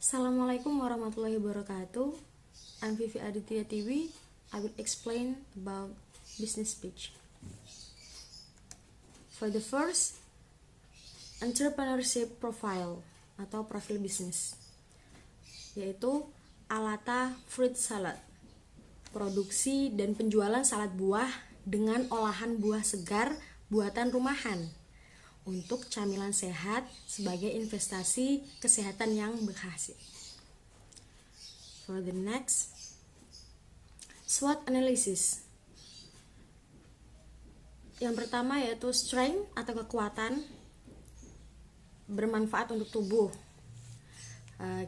Assalamualaikum warahmatullahi wabarakatuh. I'm Vivi Aditya Tiwi. I will explain about business pitch. For the first, entrepreneurship profile atau profil bisnis, yaitu Alata Fruit Salad, produksi dan penjualan salad buah dengan olahan buah segar buatan rumahan untuk camilan sehat sebagai investasi kesehatan yang berhasil. For the next, SWOT analysis. Yang pertama yaitu strength atau kekuatan bermanfaat untuk tubuh.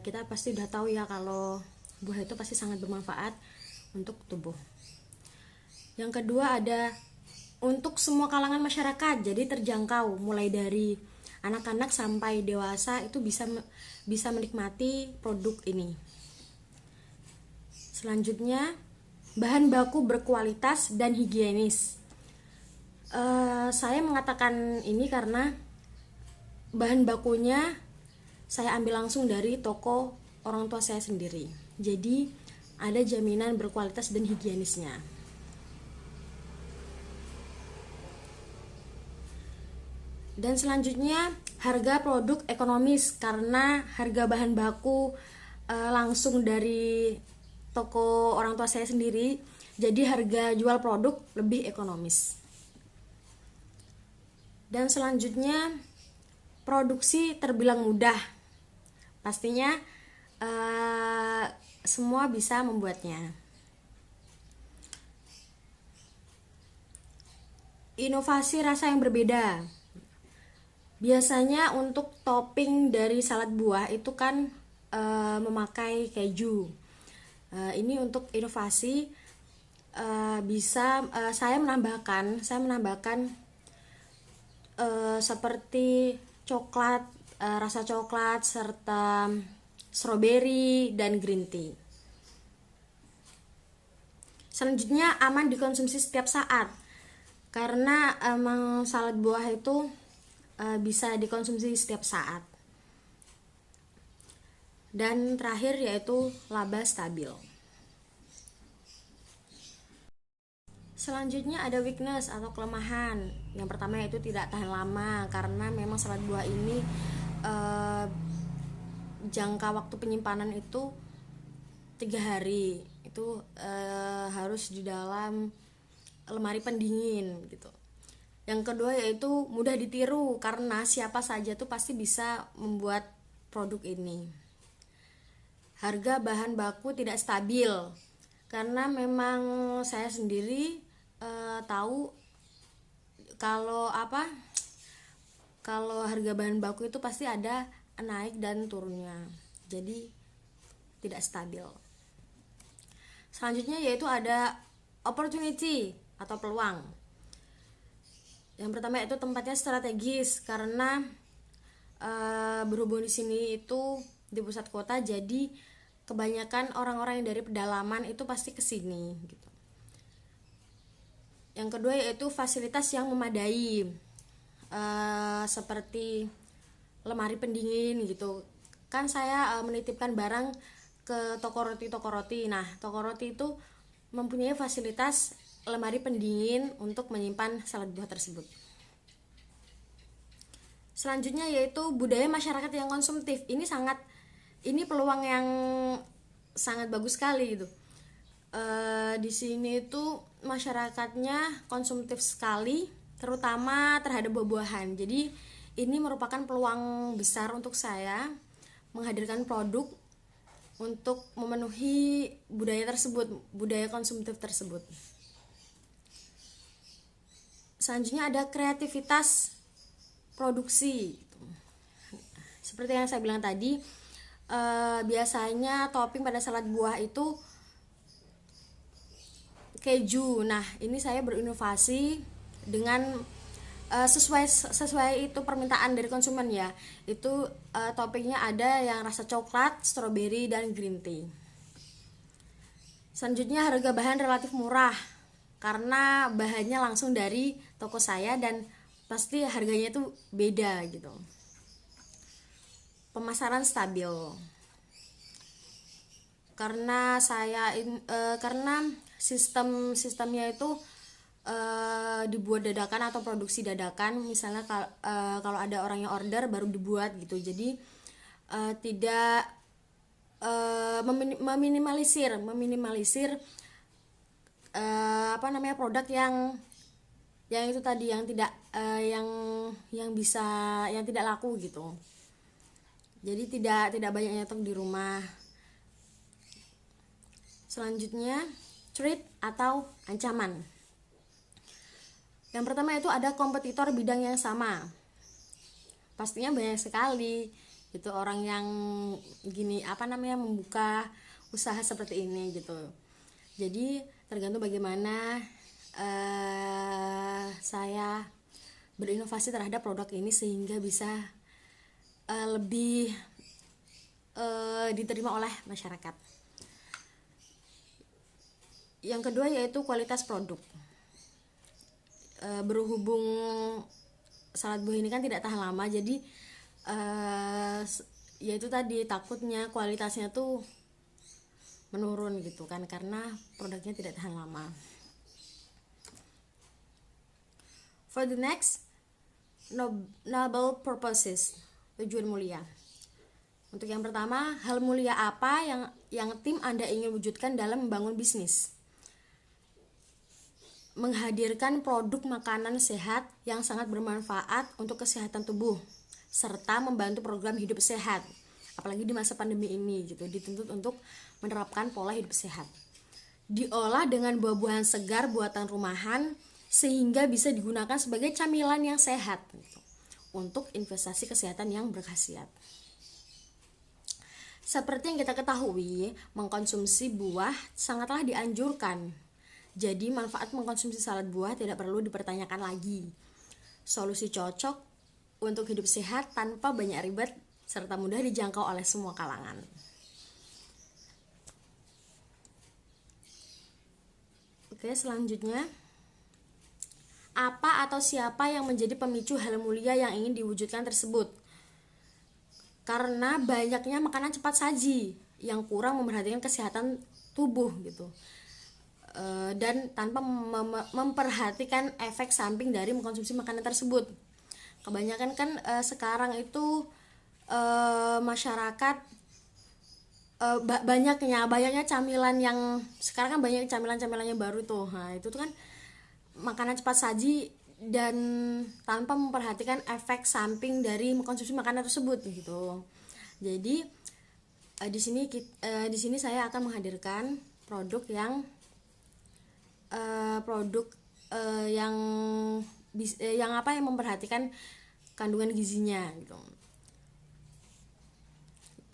Kita pasti udah tahu ya kalau buah itu pasti sangat bermanfaat untuk tubuh. Yang kedua ada untuk semua kalangan masyarakat, jadi terjangkau mulai dari anak-anak sampai dewasa itu bisa menikmati produk ini. Selanjutnya, bahan baku berkualitas dan higienis. Saya mengatakan ini karena bahan bakunya saya ambil langsung dari toko orang tua saya sendiri. Jadi ada jaminan berkualitas dan higienisnya. Dan selanjutnya harga produk ekonomis karena harga bahan baku langsung dari toko orang tua saya sendiri, jadi harga jual produk lebih ekonomis. Dan selanjutnya produksi terbilang mudah, pastinya semua bisa membuatnya. Inovasi rasa yang berbeda. Biasanya untuk topping dari salad buah itu kan memakai keju. Ini untuk inovasi saya menambahkan seperti coklat, rasa coklat serta strawberry dan green tea. Selanjutnya aman dikonsumsi setiap saat karena emang salad buah itu bisa dikonsumsi setiap saat. Dan terakhir yaitu laba stabil. Selanjutnya ada weakness atau kelemahan. Yang pertama yaitu tidak tahan lama karena memang salad buah ini jangka waktu penyimpanan itu 3 hari. Itu harus di dalam lemari pendingin gitu. Yang kedua yaitu mudah ditiru karena siapa saja tuh pasti bisa membuat produk ini. Harga bahan baku tidak stabil karena memang saya sendiri tahu kalau harga bahan baku itu pasti ada naik dan turunnya. Jadi tidak stabil. Selanjutnya yaitu ada opportunity atau peluang. Yang pertama itu tempatnya strategis karena berhubung di sini itu di pusat kota, jadi kebanyakan orang-orang yang dari pedalaman itu pasti ke sini gitu. Yang kedua yaitu fasilitas yang memadai, seperti lemari pendingin gitu. Kan saya menitipkan barang ke toko roti. Nah, toko roti itu mempunyai fasilitas lemari pendingin untuk menyimpan salad buah tersebut. Selanjutnya yaitu budaya masyarakat yang konsumtif. Ini peluang yang sangat bagus sekali gitu. Di sini itu masyarakatnya konsumtif sekali, terutama terhadap buah-buahan. Jadi ini merupakan peluang besar untuk saya menghadirkan produk untuk memenuhi budaya tersebut, budaya konsumtif tersebut. Selanjutnya ada kreativitas produksi. Seperti yang saya bilang tadi, biasanya topping pada salad buah itu keju. Nah, ini saya berinovasi dengan sesuai itu permintaan dari konsumen ya. Itu toppingnya ada yang rasa coklat, strawberry dan green tea. Selanjutnya harga bahan relatif murah karena bahannya langsung dari toko saya dan pasti harganya tuh beda gitu. Pemasaran stabil. karena sistemnya itu dibuat dadakan atau produksi dadakan. Misalnya kalau ada orang yang order baru dibuat gitu. Jadi tidak meminimalisir produk yang itu tadi, yang tidak yang tidak laku gitu. Jadi tidak banyak nyetok di rumah. Selanjutnya, threat atau ancaman. Yang pertama itu ada kompetitor bidang yang sama. Pastinya banyak sekali gitu orang yang membuka usaha seperti ini gitu. Jadi tergantung bagaimana saya berinovasi terhadap produk ini sehingga bisa lebih diterima oleh masyarakat. Yang kedua yaitu kualitas produk. Berhubung salad buah ini kan tidak tahan lama, jadi yaitu tadi takutnya kualitasnya tuh menurun gitu kan, karena produknya tidak tahan lama. For the next, noble purposes, tujuan mulia. Untuk yang pertama, hal mulia apa yang tim Anda ingin wujudkan dalam membangun bisnis? Menghadirkan produk makanan sehat yang sangat bermanfaat untuk kesehatan tubuh, serta membantu program hidup sehat. Apalagi di masa pandemi ini gitu, dituntut untuk menerapkan pola hidup sehat. Diolah dengan buah-buahan segar buatan rumahan sehingga bisa digunakan sebagai camilan yang sehat gitu, untuk investasi kesehatan yang berkhasiat. Seperti yang kita ketahui, mengkonsumsi buah sangatlah dianjurkan. Jadi manfaat mengkonsumsi salad buah tidak perlu dipertanyakan lagi. Solusi cocok untuk hidup sehat tanpa banyak ribet serta mudah dijangkau oleh semua kalangan. Oke, selanjutnya, apa atau siapa yang menjadi pemicu hal mulia yang ingin diwujudkan tersebut? Karena banyaknya makanan cepat saji yang kurang memperhatikan kesehatan tubuh gitu, dan tanpa memperhatikan efek samping dari mengkonsumsi makanan tersebut. Kebanyakan kan sekarang itu masyarakat banyaknya camilan yang sekarang kan banyak camilan-camilannya baru tuh. Nah, itu tuh kan makanan cepat saji dan tanpa memperhatikan efek samping dari mengkonsumsi makanan tersebut gitu. Jadi di sini saya akan menghadirkan produk yang yang memperhatikan kandungan gizinya gitu.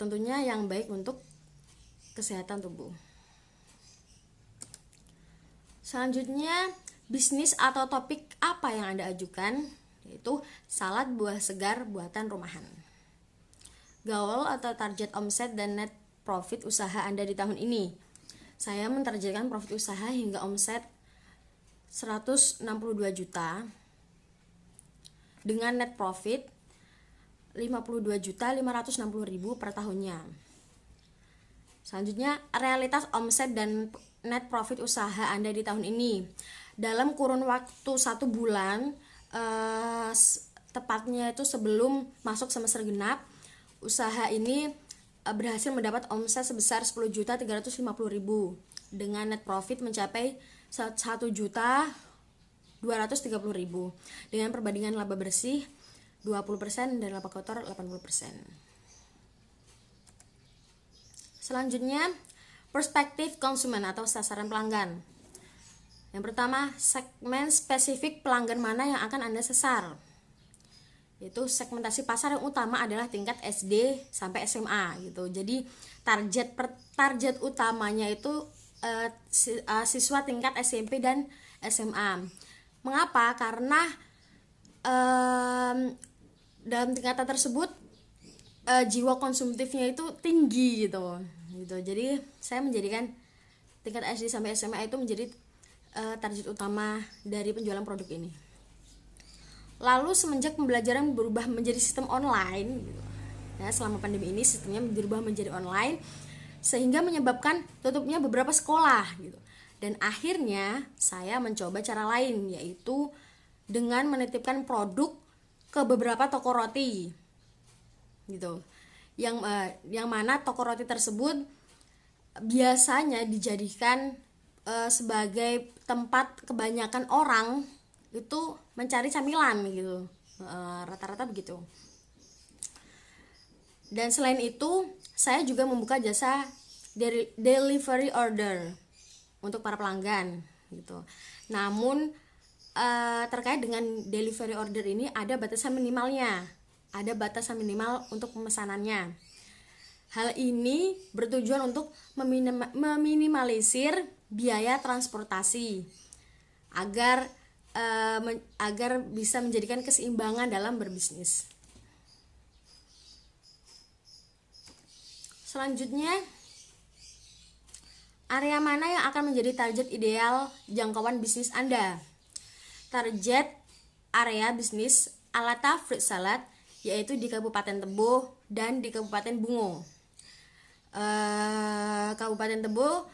Tentunya yang baik untuk kesehatan tubuh. Selanjutnya, bisnis atau topik apa yang Anda ajukan? Yaitu salad buah segar buatan rumahan. Goal atau target omset dan net profit usaha Anda di tahun ini. Saya mentargetkan profit usaha hingga omset 162 juta dengan net profit 52.560.000 per tahunnya. Selanjutnya, realitas omset dan net profit usaha Anda di tahun ini. Dalam kurun waktu 1 bulan, tepatnya itu sebelum masuk semester genap, usaha ini berhasil mendapat omset sebesar 10.350.000 dengan net profit mencapai 1.230.000 dengan perbandingan laba bersih 20% dan laba kotor 80%. Selanjutnya, perspektif konsumen atau sasaran pelanggan. Yang pertama, segmen spesifik pelanggan mana yang akan Anda sasar. Yaitu segmentasi pasar yang utama adalah tingkat SD sampai SMA gitu. Jadi target utamanya itu siswa tingkat SMP dan SMA. Mengapa? Karena dalam tingkatan tersebut jiwa konsumtifnya itu tinggi gitu. Jadi saya menjadikan tingkat SD sampai SMA itu menjadi target utama dari penjualan produk ini. Lalu semenjak pembelajaran berubah menjadi sistem online gitu, ya, selama pandemi ini sistemnya berubah menjadi online, sehingga menyebabkan tutupnya beberapa sekolah gitu. Dan akhirnya saya mencoba cara lain, yaitu dengan menitipkan produk ke beberapa toko roti gitu. Yang mana toko roti tersebut biasanya dijadikan sebagai tempat kebanyakan orang itu mencari camilan gitu, rata-rata begitu. Dan selain itu saya juga membuka jasa delivery order untuk para pelanggan gitu. Namun terkait dengan delivery order ini ada batasan minimalnya, ada batasan minimal untuk pemesanannya. Hal ini bertujuan untuk meminimalisir biaya transportasi agar bisa menjadikan keseimbangan dalam berbisnis. Selanjutnya, area mana yang akan menjadi target ideal jangkauan bisnis Anda? Target area bisnis Alata Fruit Salad yaitu di Kabupaten Tebo dan di Kabupaten Bungo. Kabupaten Tebo,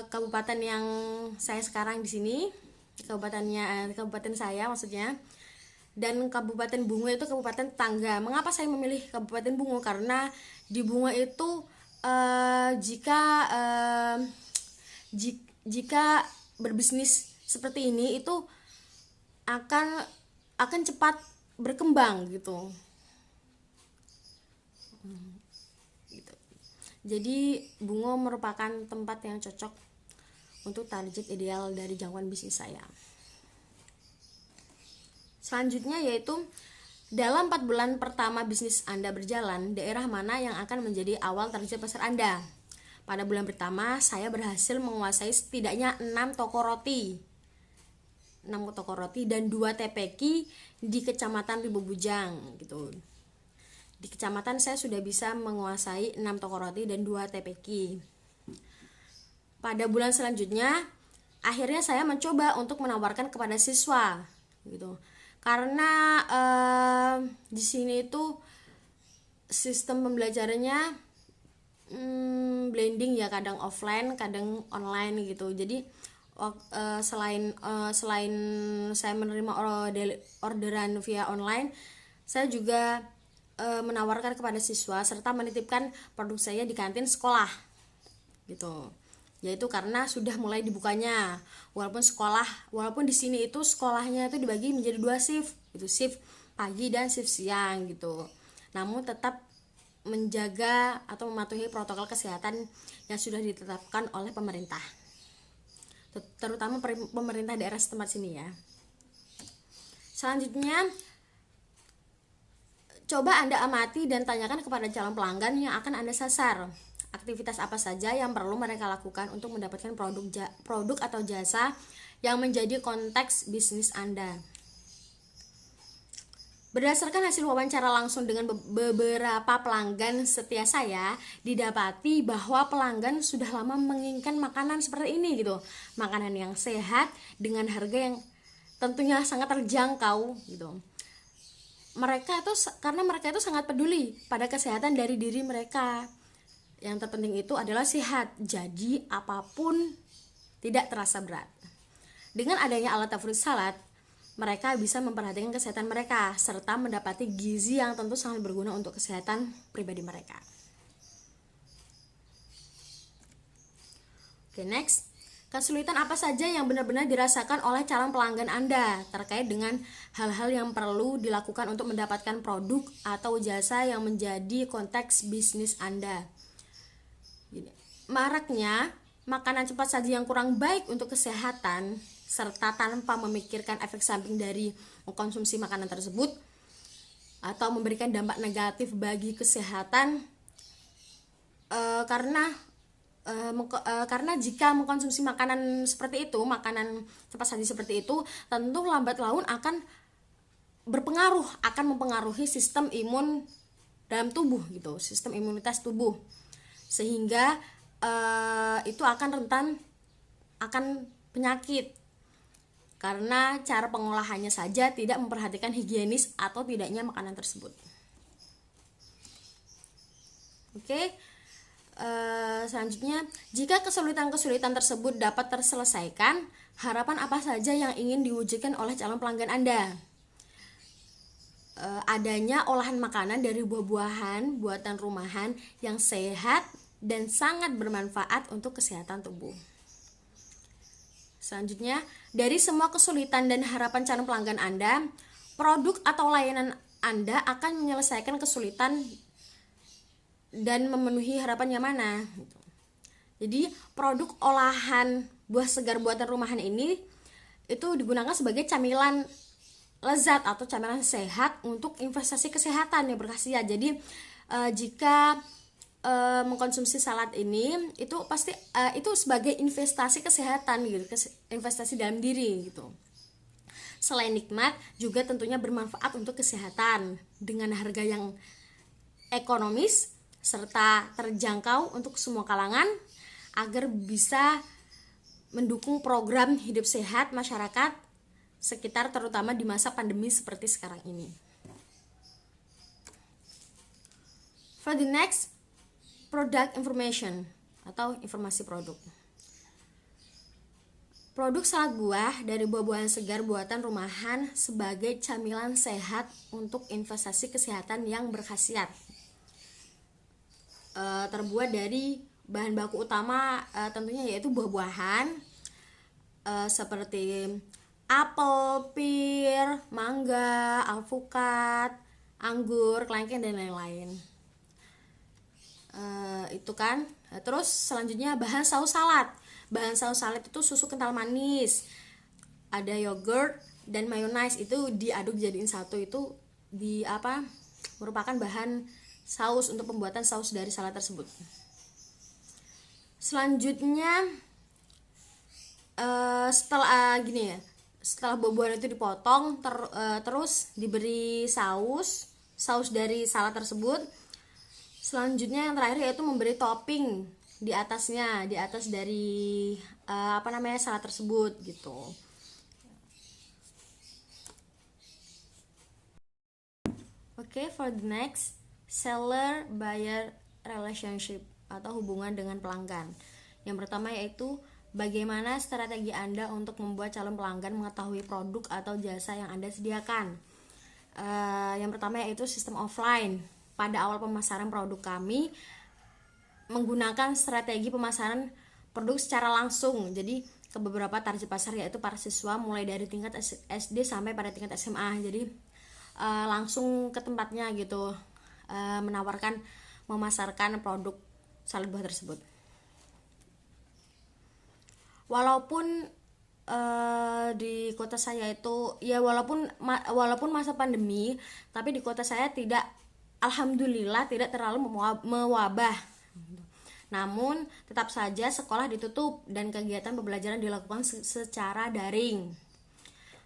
kabupaten yang saya sekarang di sini, kabupaten saya maksudnya, dan Kabupaten Bungo itu kabupaten tetangga. Mengapa saya memilih Kabupaten Bungo? Karena di Bungo itu jika berbisnis seperti ini itu akan cepat berkembang gitu. Jadi Bungo merupakan tempat yang cocok untuk target ideal dari jangkauan bisnis saya. Selanjutnya yaitu dalam 4 bulan pertama bisnis Anda berjalan, daerah mana yang akan menjadi awal target pasar Anda? Pada bulan pertama saya berhasil menguasai setidaknya 6 toko roti dan 2 TPQ di Kecamatan Ribo Bujang gitu. Di kecamatan saya sudah bisa menguasai 6 toko roti dan 2 TPQ. Pada bulan selanjutnya, akhirnya saya mencoba untuk menawarkan kepada siswa gitu. Karena di sini itu sistem pembelajarannya blending ya, kadang offline, kadang online gitu. Jadi selain saya menerima orderan via online, saya juga menawarkan kepada siswa serta menitipkan produk saya di kantin sekolah gitu. Yaitu karena sudah mulai dibukanya, walaupun di sini itu sekolahnya itu dibagi menjadi 2 shift gitu, shift pagi dan shift siang gitu. Namun tetap menjaga atau mematuhi protokol kesehatan yang sudah ditetapkan oleh pemerintah, terutama pemerintah daerah setempat sini ya. Selanjutnya, coba Anda amati dan tanyakan kepada calon pelanggan yang akan Anda sasar. Aktivitas apa saja yang perlu mereka lakukan untuk mendapatkan produk atau jasa yang menjadi konteks bisnis Anda. Berdasarkan hasil wawancara langsung dengan beberapa pelanggan setia saya, didapati bahwa pelanggan sudah lama menginginkan makanan seperti ini gitu. Makanan yang sehat dengan harga yang tentunya sangat terjangkau gitu. Mereka itu sangat peduli pada kesehatan dari diri mereka. Yang terpenting itu adalah sehat, jadi apapun tidak terasa berat. Dengan adanya Alata Fruit Salad, mereka bisa memperhatikan kesehatan mereka serta mendapati gizi yang tentu sangat berguna untuk kesehatan pribadi mereka. Oke, next. Kesulitan apa saja yang benar-benar dirasakan oleh calon pelanggan Anda terkait dengan hal-hal yang perlu dilakukan untuk mendapatkan produk atau jasa yang menjadi konteks bisnis Anda? Maraknya makanan cepat saji yang kurang baik untuk kesehatan serta tanpa memikirkan efek samping dari mengkonsumsi makanan tersebut atau memberikan dampak negatif bagi kesehatan karena jika mengkonsumsi makanan seperti itu, makanan cepat saji seperti itu, tentu lambat laun akan mempengaruhi sistem imun dalam tubuh gitu, sistem imunitas tubuh, sehingga itu akan rentan akan penyakit karena cara pengolahannya saja tidak memperhatikan higienis atau tidaknya makanan tersebut. Oke. Selanjutnya, jika kesulitan-kesulitan tersebut dapat terselesaikan, harapan apa saja yang ingin diwujudkan oleh calon pelanggan Anda? Adanya olahan makanan dari buah-buahan buatan rumahan yang sehat dan sangat bermanfaat untuk kesehatan tubuh. Selanjutnya, dari semua kesulitan dan harapan calon pelanggan Anda, produk atau layanan Anda akan menyelesaikan kesulitan dan memenuhi harapan yang mana? Jadi, produk olahan buah segar buatan rumahan ini itu digunakan sebagai camilan lezat atau camilan sehat untuk investasi kesehatan yang berkhasiat. Jadi jika mengkonsumsi salad ini itu pasti itu sebagai investasi kesehatan gitu, investasi dalam diri gitu. Selain nikmat, juga tentunya bermanfaat untuk kesehatan dengan harga yang ekonomis serta terjangkau untuk semua kalangan agar bisa mendukung program hidup sehat masyarakat sekitar, terutama di masa pandemi seperti sekarang ini. For the next, product information atau informasi produk. Produk salad buah dari buah-buahan segar buatan rumahan sebagai camilan sehat untuk investasi kesehatan yang berkhasiat. Terbuat dari bahan baku utama tentunya yaitu buah-buahan seperti apel, pir, mangga, alpukat, anggur, kelengkeng dan lain-lain. Itu kan. Terus selanjutnya bahan saus salad. Bahan saus salad itu susu kental manis, ada yogurt dan mayonaise, itu diaduk jadiin satu, itu merupakan bahan saus untuk pembuatan saus dari salad tersebut. Selanjutnya setelah buah-buahan itu dipotong terus diberi saus dari salad tersebut. Selanjutnya yang terakhir yaitu memberi topping di atas dari salad tersebut gitu. Oke, for the next, seller buyer relationship atau hubungan dengan pelanggan. Yang pertama yaitu bagaimana strategi Anda untuk membuat calon pelanggan mengetahui produk atau jasa yang Anda sediakan. Yang pertama yaitu sistem offline. Pada awal pemasaran produk kami menggunakan strategi pemasaran produk secara langsung. Jadi ke beberapa target pasar yaitu para siswa mulai dari tingkat SD sampai pada tingkat SMA. Jadi langsung ke tempatnya gitu, memasarkan produk salad buah tersebut. Walaupun di kota saya itu ya walaupun masa pandemi, tapi di kota saya alhamdulillah tidak terlalu mewabah. Namun tetap saja sekolah ditutup dan kegiatan pembelajaran dilakukan secara daring.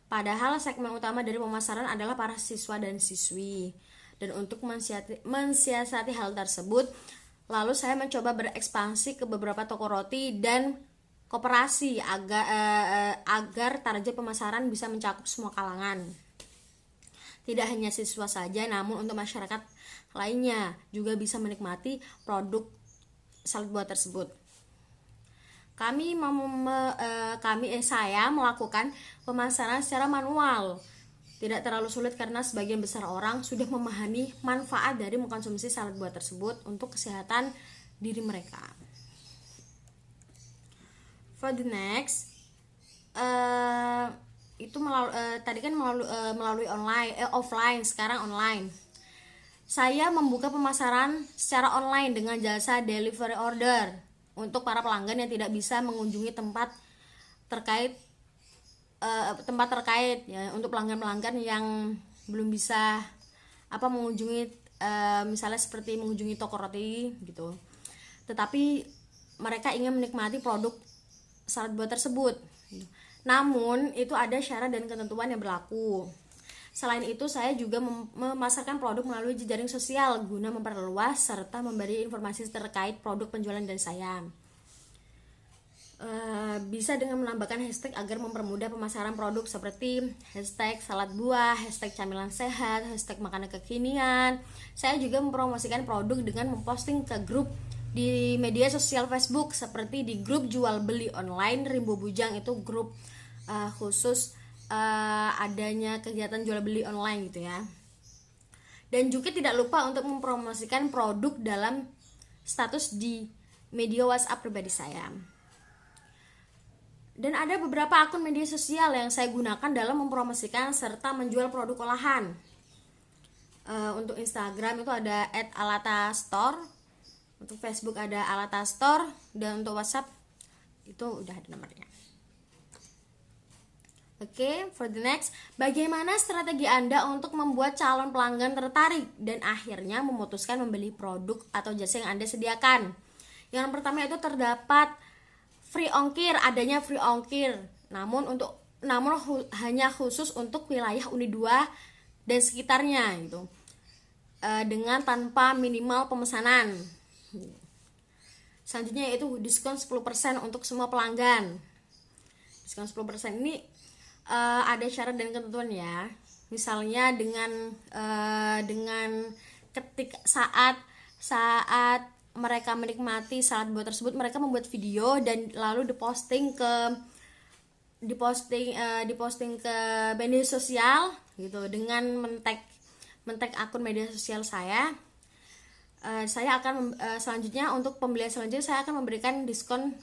Padahal segmen utama dari pemasaran adalah para siswa dan siswi. Dan untuk mensiasati hal tersebut, lalu saya mencoba berekspansi ke beberapa toko roti dan koperasi agar target pemasaran bisa mencakup semua kalangan. Tidak hanya siswa saja, namun untuk masyarakat lainnya juga bisa menikmati produk salad buah tersebut. Saya melakukan pemasaran secara manual. Tidak terlalu sulit karena sebagian besar orang sudah memahami manfaat dari mengkonsumsi salad buah tersebut untuk kesehatan diri mereka. For the next, tadi kan melalui offline, sekarang online. Saya membuka pemasaran secara online dengan jasa delivery order untuk para pelanggan yang tidak bisa mengunjungi tempat terkait ya, untuk pelanggan-pelanggan yang belum bisa mengunjungi misalnya seperti mengunjungi toko roti gitu. Tetapi mereka ingin menikmati produk salad buah tersebut. Namun itu ada syarat dan ketentuan yang berlaku. Selain itu, saya juga memasarkan produk melalui jejaring sosial guna memperluas serta memberi informasi terkait produk penjualan dari saya. Bisa dengan menambahkan hashtag agar mempermudah pemasaran produk seperti hashtag salad buah, hashtag camilan sehat, hashtag makanan kekinian. Saya juga mempromosikan produk dengan memposting ke grup di media sosial Facebook seperti di grup jual beli online Rimbo Bujang, itu grup khusus adanya kegiatan jual beli online gitu ya. Dan juga tidak lupa untuk mempromosikan produk dalam status di media WhatsApp pribadi saya. Dan ada beberapa akun media sosial yang saya gunakan dalam mempromosikan serta menjual produk olahan. Untuk Instagram itu ada @alatasstore, untuk Facebook ada alatasstore, dan untuk WhatsApp itu udah ada nomornya. Oke, for the next, bagaimana strategi Anda untuk membuat calon pelanggan tertarik dan akhirnya memutuskan membeli produk atau jasa yang Anda sediakan? Yang pertama itu terdapat free ongkir, adanya free ongkir. Namun hanya khusus untuk wilayah Uni 2 dan sekitarnya gitu. Dengan tanpa minimal pemesanan. Selanjutnya yaitu diskon 10% untuk semua pelanggan. Diskon 10% ini ada syarat dan ketentuan ya. Misalnya dengan saat mereka menikmati salad buah tersebut, mereka membuat video dan lalu diposting ke media sosial gitu, dengan men-tag akun media sosial saya. Saya akan selanjutnya untuk pembelian selanjutnya saya akan memberikan diskon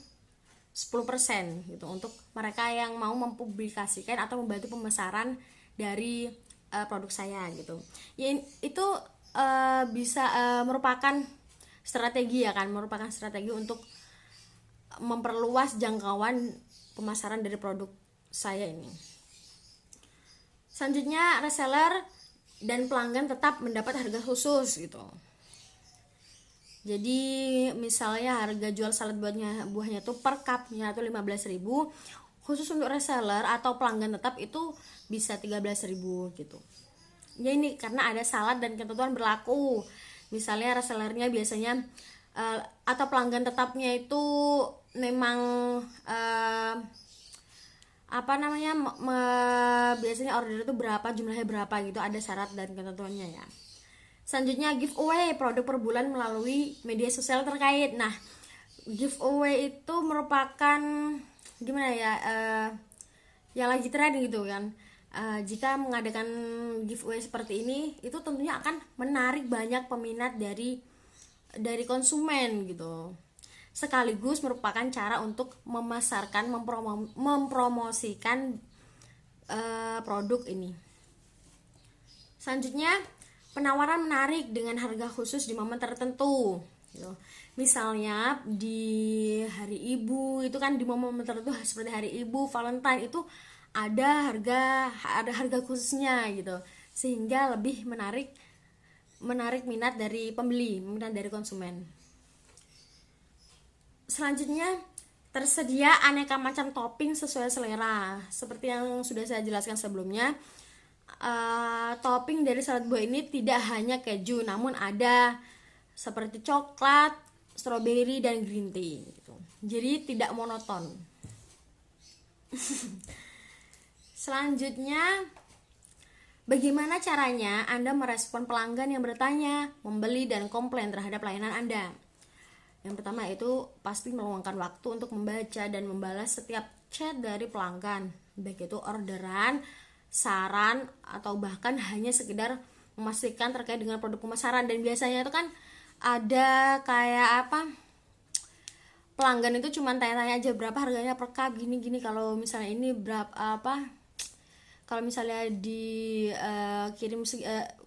10% gitu untuk mereka yang mau mempublikasikan atau membantu pemasaran dari produk saya gitu. Ya, itu bisa merupakan strategi ya kan, merupakan strategi untuk memperluas jangkauan pemasaran dari produk saya ini. Selanjutnya, reseller dan pelanggan tetap mendapat harga khusus gitu. Jadi misalnya harga jual salad buahnya tuh per cupnya tuh 15.000, khusus untuk reseller atau pelanggan tetap itu bisa 13.000 gitu. Ya ini karena ada salad dan ketentuan berlaku. Misalnya resellernya biasanya atau pelanggan tetapnya itu memang biasanya order itu berapa, jumlahnya berapa gitu, ada syarat dan ketentuannya ya. Selanjutnya giveaway produk per bulan melalui media sosial terkait. Nah, giveaway itu merupakan gimana ya, yang lagi trending gitu kan. Jika mengadakan giveaway seperti ini, itu tentunya akan menarik banyak peminat dari konsumen gitu. Sekaligus merupakan cara untuk memasarkan, mempromosikan produk ini. Selanjutnya, penawaran menarik dengan harga khusus di momen tertentu gitu. Misalnya di hari ibu itu kan, di momen tertentu seperti hari ibu, Valentine itu ada harga khususnya gitu, sehingga lebih menarik minat dari pembeli, minat dari konsumen. Selanjutnya, tersedia aneka macam topping sesuai selera. Seperti yang sudah saya jelaskan sebelumnya, topping dari salad buah ini tidak hanya keju, namun ada seperti coklat, stroberi, dan green tea gitu. Jadi tidak monoton. Selanjutnya, bagaimana caranya Anda merespon pelanggan yang bertanya, membeli, dan komplain terhadap layanan Anda? Yang pertama itu pasti meluangkan waktu untuk membaca dan membalas setiap chat dari pelanggan, baik itu orderan, saran, atau bahkan hanya sekedar memastikan terkait dengan produk pemasaran. Dan biasanya itu kan ada kayak pelanggan itu cuma tanya-tanya aja berapa harganya per cup, gini-gini. Kalau misalnya ini kalau misalnya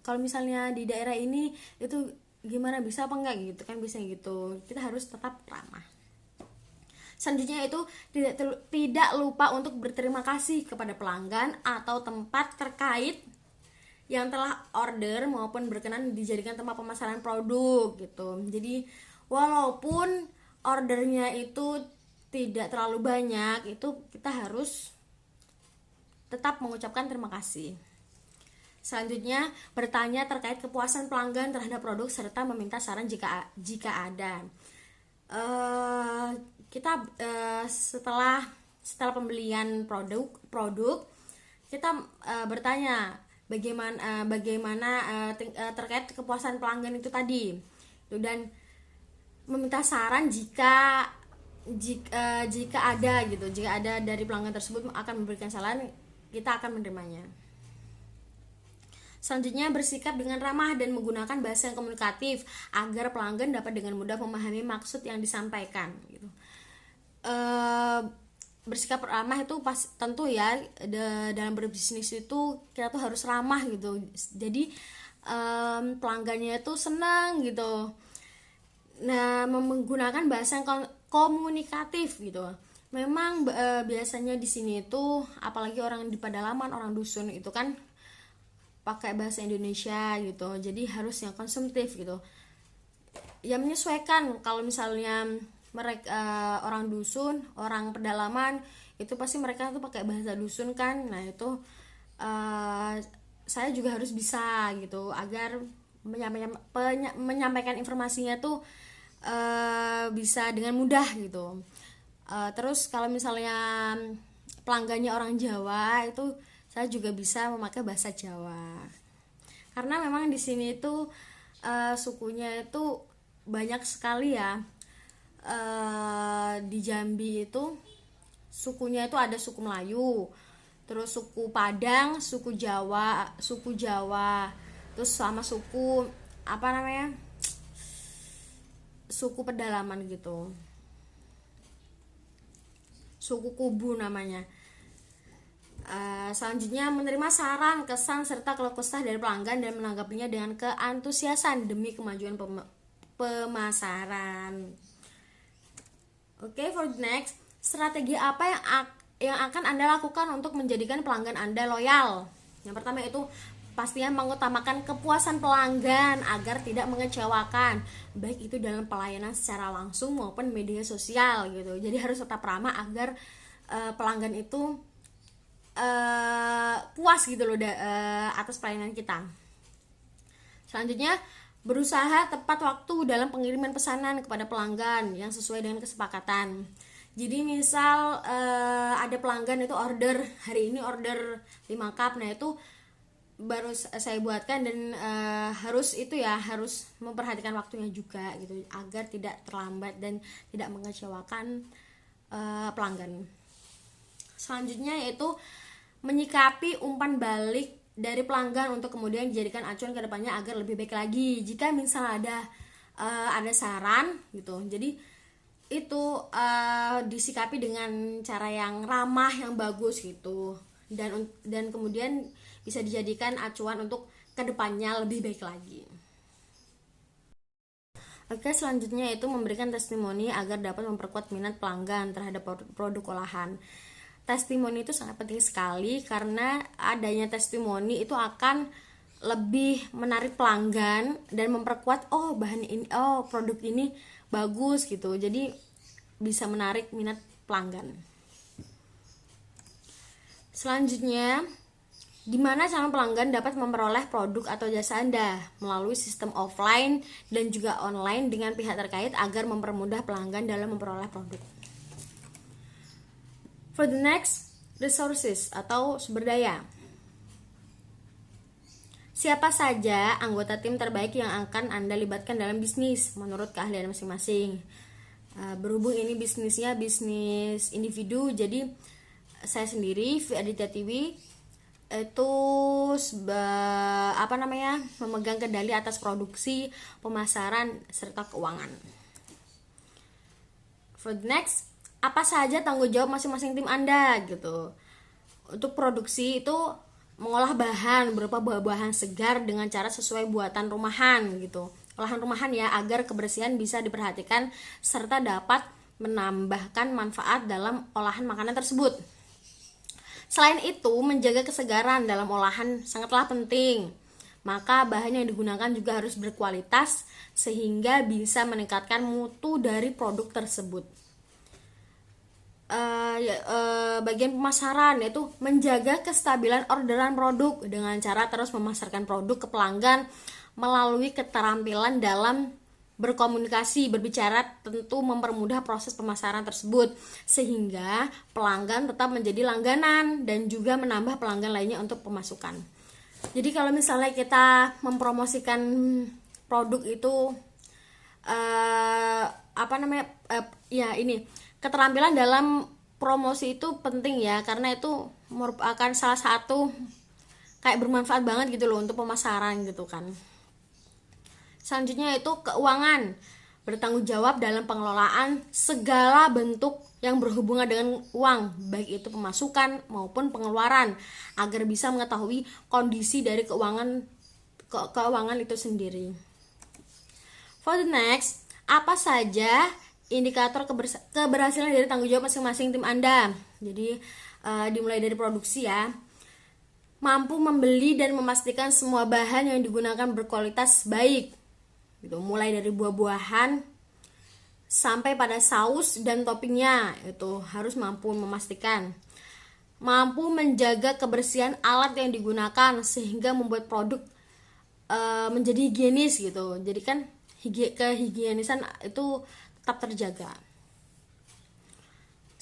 kalau misalnya di daerah ini itu gimana, bisa apa enggak gitu kan, bisa gitu. Kita harus tetap ramah. Selanjutnya itu tidak lupa untuk berterima kasih kepada pelanggan atau tempat terkait yang telah order maupun berkenan dijadikan tempat pemasaran produk gitu. Jadi walaupun ordernya itu tidak terlalu banyak, itu kita harus tetap mengucapkan terima kasih. Selanjutnya, bertanya terkait kepuasan pelanggan terhadap produk serta meminta saran jika ada. Kita setelah pembelian produk kita bertanya bagaimana terkait kepuasan pelanggan itu tadi, dan meminta saran jika ada gitu, jika ada dari pelanggan tersebut akan memberikan saran, kita akan menerimanya. Selanjutnya, bersikap dengan ramah dan menggunakan bahasa yang komunikatif agar pelanggan dapat dengan mudah memahami maksud yang disampaikan gitu. Bersikap ramah itu tentu ya, dalam berbisnis itu kita tuh harus ramah gitu. Jadi pelanggannya itu senang gitu. Nah, menggunakan bahasa yang komunikatif gitu. Memang biasanya di sini itu, apalagi orang di pedalaman, orang dusun itu kan pakai bahasa Indonesia gitu, jadi harus yang konsumtif gitu ya, menyesuaikan. Kalau misalnya mereka orang dusun, orang pedalaman itu pasti mereka tuh pakai bahasa dusun kan. Nah itu saya juga harus bisa gitu agar menyampaikan informasinya tuh bisa dengan mudah gitu. Terus kalau misalnya pelanggannya orang Jawa, itu saya juga bisa memakai bahasa Jawa. Karena memang di sini itu sukunya itu banyak sekali ya. Di Jambi itu sukunya itu ada suku Melayu, terus suku Padang, suku Jawa, terus sama suku suku pedalaman gitu. Suku Kubu namanya. Selanjutnya, menerima saran, kesan, serta keluh kesah dari pelanggan dan menanggapinya dengan keantusiasan demi kemajuan pemasaran. For the next, strategi apa yang akan Anda lakukan untuk menjadikan pelanggan Anda loyal? Yang pertama itu pastinya mengutamakan kepuasan pelanggan agar tidak mengecewakan, baik itu dalam pelayanan secara langsung maupun media sosial gitu. Jadi harus tetap ramah agar pelanggan itu puas gitu loh atas pelayanan kita. Selanjutnya, berusaha tepat waktu dalam pengiriman pesanan kepada pelanggan yang sesuai dengan kesepakatan. Jadi misal ada pelanggan itu order hari ini order 5 cup, nah itu baru saya buatkan dan harus memperhatikan waktunya juga gitu agar tidak terlambat dan tidak mengecewakan pelanggan. Selanjutnya yaitu menyikapi umpan balik dari pelanggan untuk kemudian dijadikan acuan ke depannya agar lebih baik lagi. Jika misalnya ada saran gitu, jadi itu disikapi dengan cara yang ramah, yang bagus gitu, dan kemudian bisa dijadikan acuan untuk ke depannya lebih baik lagi. Selanjutnya itu memberikan testimoni agar dapat memperkuat minat pelanggan terhadap produk olahan. Testimoni itu sangat penting sekali karena adanya testimoni itu akan lebih menarik pelanggan dan memperkuat produk ini bagus gitu. Jadi bisa menarik minat pelanggan. Selanjutnya, di mana calon pelanggan dapat memperoleh produk atau jasa Anda melalui sistem offline dan juga online dengan pihak terkait agar mempermudah pelanggan dalam memperoleh produk. For the next, resources atau sumber daya. Siapa saja anggota tim terbaik yang akan Anda libatkan dalam bisnis menurut keahlian masing-masing. Berhubung ini bisnisnya bisnis individu, jadi saya sendiri, Aditya TV, itu memegang kendali atas produksi, pemasaran, serta keuangan. For the next, apa saja tanggung jawab masing-masing tim Anda gitu. Untuk produksi itu mengolah bahan berupa buah-buahan segar dengan cara sesuai buatan rumahan gitu. Olahan rumahan ya, agar kebersihan bisa diperhatikan serta dapat menambahkan manfaat dalam olahan makanan tersebut. Selain itu, menjaga kesegaran dalam olahan sangatlah penting. Maka bahan yang digunakan juga harus berkualitas sehingga bisa meningkatkan mutu dari produk tersebut. Bagian pemasaran yaitu menjaga kestabilan orderan produk dengan cara terus memasarkan produk ke pelanggan melalui keterampilan dalam berkomunikasi, berbicara, tentu mempermudah proses pemasaran tersebut sehingga pelanggan tetap menjadi langganan dan juga menambah pelanggan lainnya untuk pemasukan. Jadi kalau misalnya kita mempromosikan produk itu apa namanya ya ini keterampilan dalam promosi itu penting ya, karena itu merupakan salah satu kayak bermanfaat banget gitu loh untuk pemasaran gitu kan. Selanjutnya itu keuangan, bertanggung jawab dalam pengelolaan segala bentuk yang berhubungan dengan uang, baik itu pemasukan maupun pengeluaran, agar bisa mengetahui kondisi dari keuangan itu sendiri. For the next, apa saja indikator keberhasilan dari tanggung jawab masing-masing tim Anda? Jadi dimulai dari produksi ya. Mampu membeli dan memastikan semua bahan yang digunakan berkualitas baik. Gitu, mulai dari buah-buahan sampai pada saus dan toppingnya, itu harus mampu memastikan. Mampu menjaga kebersihan alat yang digunakan sehingga membuat produk menjadi higienis gitu. Jadi kan kehigienisan itu tetap terjaga.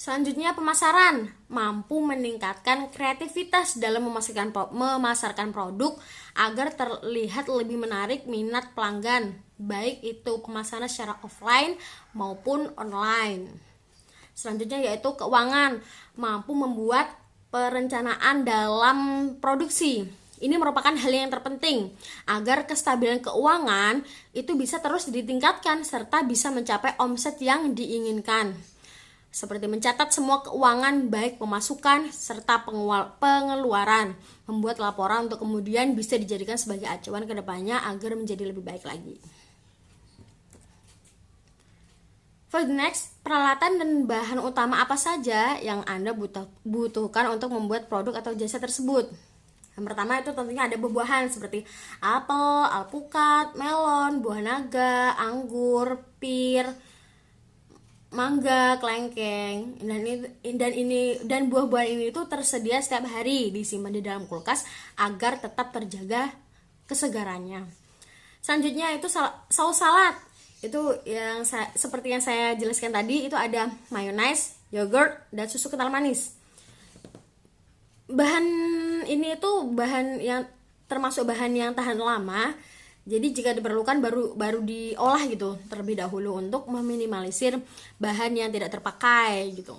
Selanjutnya pemasaran, mampu meningkatkan kreativitas dalam memasarkan produk agar terlihat lebih menarik minat pelanggan, baik itu pemasaran secara offline maupun online. Selanjutnya yaitu keuangan, mampu membuat perencanaan dalam produksi. Ini merupakan hal yang terpenting agar kestabilan keuangan itu bisa terus ditingkatkan serta bisa mencapai omset yang diinginkan. Seperti mencatat semua keuangan baik pemasukan serta pengeluaran, membuat laporan untuk kemudian bisa dijadikan sebagai acuan ke depannya agar menjadi lebih baik lagi. For the next, peralatan dan bahan utama apa saja yang Anda butuhkan untuk membuat produk atau jasa tersebut? Yang pertama itu tentunya ada buah-buahan seperti apel, alpukat, melon, buah naga, anggur, pir, mangga, kelengkeng, dan buah-buahan ini itu tersedia setiap hari, disimpan di dalam kulkas agar tetap terjaga kesegarannya. Selanjutnya itu saus salad. Itu yang seperti yang saya jelaskan tadi, itu ada mayones, yogurt, dan susu kental manis. Bahan ini itu bahan yang termasuk bahan yang tahan lama. Jadi jika diperlukan baru diolah gitu terlebih dahulu untuk meminimalisir bahan yang tidak terpakai gitu.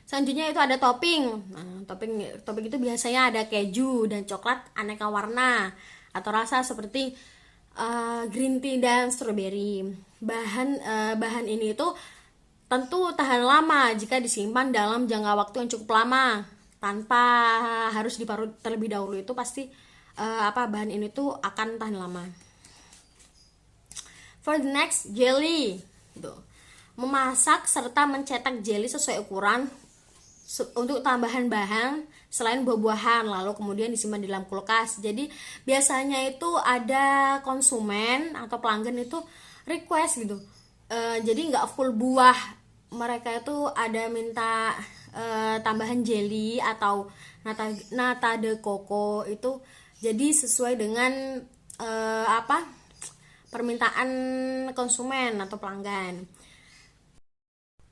Selanjutnya itu ada topping. Nah, topping itu biasanya ada keju dan coklat aneka warna atau rasa seperti green tea dan strawberry. Bahan ini itu tentu tahan lama jika disimpan dalam jangka waktu yang cukup lama tanpa harus diparut terlebih dahulu. Itu pasti bahan ini tuh akan tahan lama. For the next, jelly. Memasak serta mencetak jelly sesuai ukuran untuk tambahan bahan selain buah-buahan, lalu kemudian disimpan di dalam kulkas. Jadi biasanya itu ada konsumen atau pelanggan itu request gitu. Jadi nggak full buah, mereka itu ada minta tambahan jelly atau nata de coco itu. Jadi sesuai dengan permintaan konsumen atau pelanggan.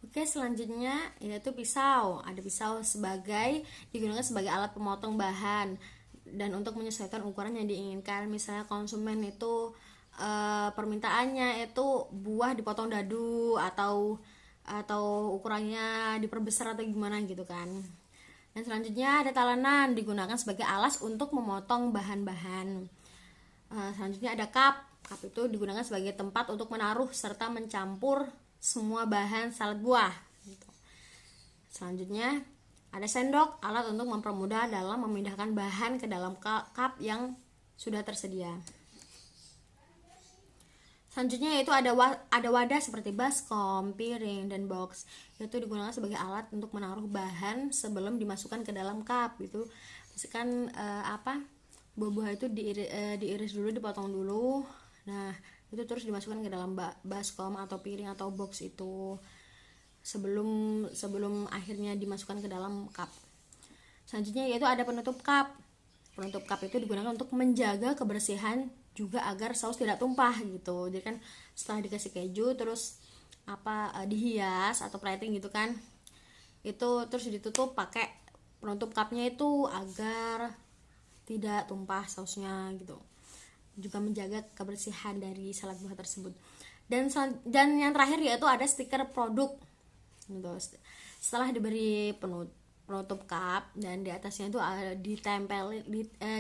Oke, selanjutnya yaitu pisau. Ada pisau digunakan sebagai alat pemotong bahan dan untuk menyesuaikan ukuran yang diinginkan. Misalnya konsumen itu permintaannya itu buah dipotong dadu atau ukurannya diperbesar atau gimana gitu kan. Dan selanjutnya ada talenan, digunakan sebagai alas untuk memotong bahan-bahan. Selanjutnya ada cup itu digunakan sebagai tempat untuk menaruh serta mencampur semua bahan salad buah gitu. Selanjutnya ada sendok, alat untuk mempermudah dalam memindahkan bahan ke dalam cup yang sudah tersedia. Selanjutnya itu ada wadah seperti baskom, piring, dan box. Itu digunakan sebagai alat untuk menaruh bahan sebelum dimasukkan ke dalam cup. Itu misalkan buah-buah itu diiris dulu, dipotong dulu. Nah, itu terus dimasukkan ke dalam baskom atau piring atau box itu sebelum akhirnya dimasukkan ke dalam cup. Selanjutnya yaitu ada penutup cup. Penutup cup itu digunakan untuk menjaga kebersihan juga agar saus tidak tumpah gitu. Jadi kan setelah dikasih keju terus dihias atau plating gitu kan, itu terus ditutup pakai penutup cupnya itu agar tidak tumpah sausnya gitu, juga menjaga kebersihan dari salad buah tersebut. Dan yang terakhir yaitu ada stiker produk gitu. Setelah diberi penutup cup dan di atasnya itu ditempel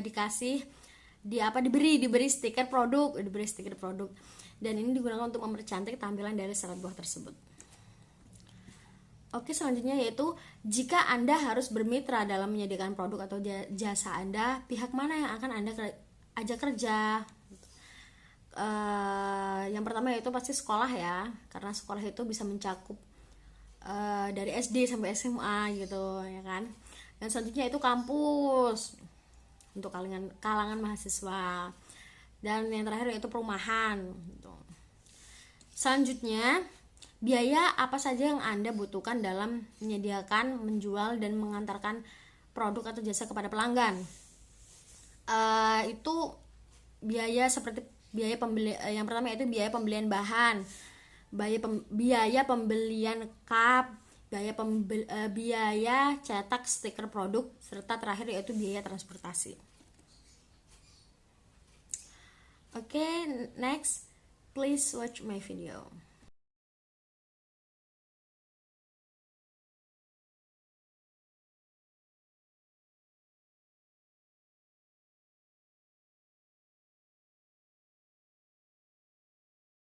dikasih diberi stiker produk, dan ini digunakan untuk mempercantik tampilan dari serat buah tersebut. Oke, selanjutnya yaitu jika Anda harus bermitra dalam menyediakan produk atau jasa Anda, pihak mana yang akan Anda ajak kerja? Yang pertama yaitu pasti sekolah ya, karena sekolah itu bisa mencakup dari SD sampai SMA gitu ya kan. Dan selanjutnya itu kampus untuk kalangan mahasiswa, dan yang terakhir yaitu perumahan gitu. Selanjutnya, biaya apa saja yang Anda butuhkan dalam menyediakan, menjual, dan mengantarkan produk atau jasa kepada pelanggan. Itu biaya seperti yang pertama yaitu biaya pembelian bahan, biaya pembelian cup, biaya cetak stiker produk, serta terakhir yaitu biaya transportasi. Oke, next, please watch my video.